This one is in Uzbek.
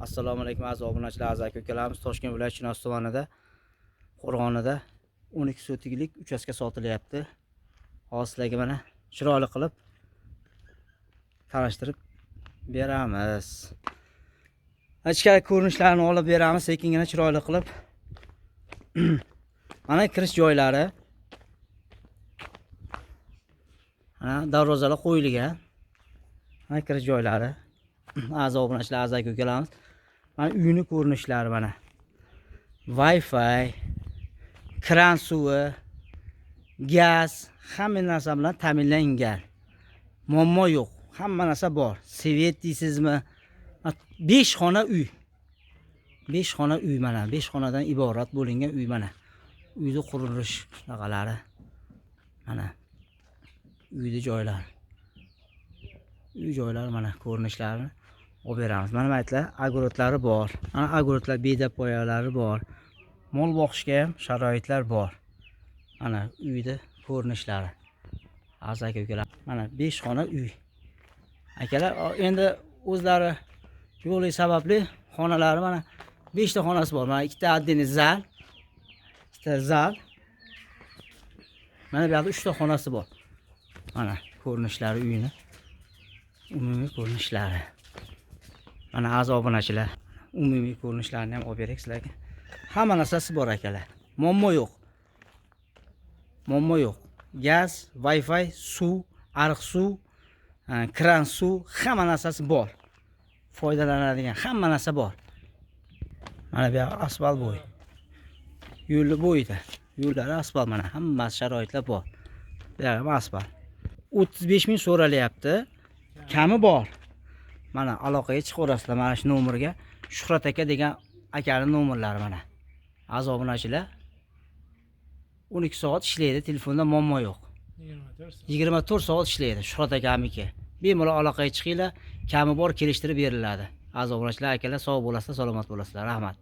Assalomu alaykum aziz obunachilar, aziz aka-ukalarimiz. Toshkent viloyati Chinoz tumanida, Qo'rg'onida 12 sotiklik uchastka sotilyapti. Hozir sizlarga mana chiroyli qilib tanishtirib beramiz. Ichkari ko'rinishlarini olib beramiz, sekingina chiroyli qilib. Mana kirish joylari. Mana darvozalar qo'yilgan. Mana kirish joylari. Aziz obunachilar, aziz aka-ukalarimiz. Mana uyning ko'rinishlari mana. Wi-Fi, kran suvi, gaz, hamma narsa bilan ta'minlangan. Muammo yo'q. Hamma narsa bor. Svet deysizmi? 5 xona uy. 5 xona uy mana. 5 xonadan iborat bo'lingan uy mana. Uyda qurilish shunaqalari. Mana. Uyda joylar. Uy joylar mana ko'rinishlarini olib beramiz. Mana aytlar, agrotlari bor. Mana agrotlar, beda poyalari bor. Mol boqishga ham sharoitlar bor. Mana uyda ko'rinishlari. Aziz aka-ukalar, mana 5 xona uy. Akalar endi o'zlari yo'qlik sababli xonalari mana 5 ta xonasi bor. Mana 2 ta отдельный zal, 2 ta zal. Mana bu yerda 3 ta xonasi bor. Mana ko'rinishlari uyini. Umumiy ko'rinishlari. Mana aziz obunachilar, umumiy ko'rinishlarni ham olib berak sizlarga. Hamma narsasi bor akalar. Muammo yo'q. Muammo yo'q. Gaz, Wi-Fi, suv, ariq suv, kran suv, hamma narsasi bor. Foydalanadigan hamma narsa bor. Mana bu asfalt bo'y. Yo'lni bo'yida. Yo'llari asfalt mana, hamma sharoitlar bor. Bu ham asfalt. 35 ming so'ralyapti. Kami bor. Mana aloqaga chiqaverasizlar mana shu nomerga. Shuhrat aka degan akaning nomerlari mana. Aziz obunachilar, 12 soat ishlaydi, telefonda muammo yo'q. 24 soat ishlaydi Shuhrat akamniki. Bemalol aloqaga chiqinglar, kami bor kelishtirib beriladi. Aziz obunachilar, akalar sog' bo'lasizlar, salomat bo'lasizlar. Rahmat.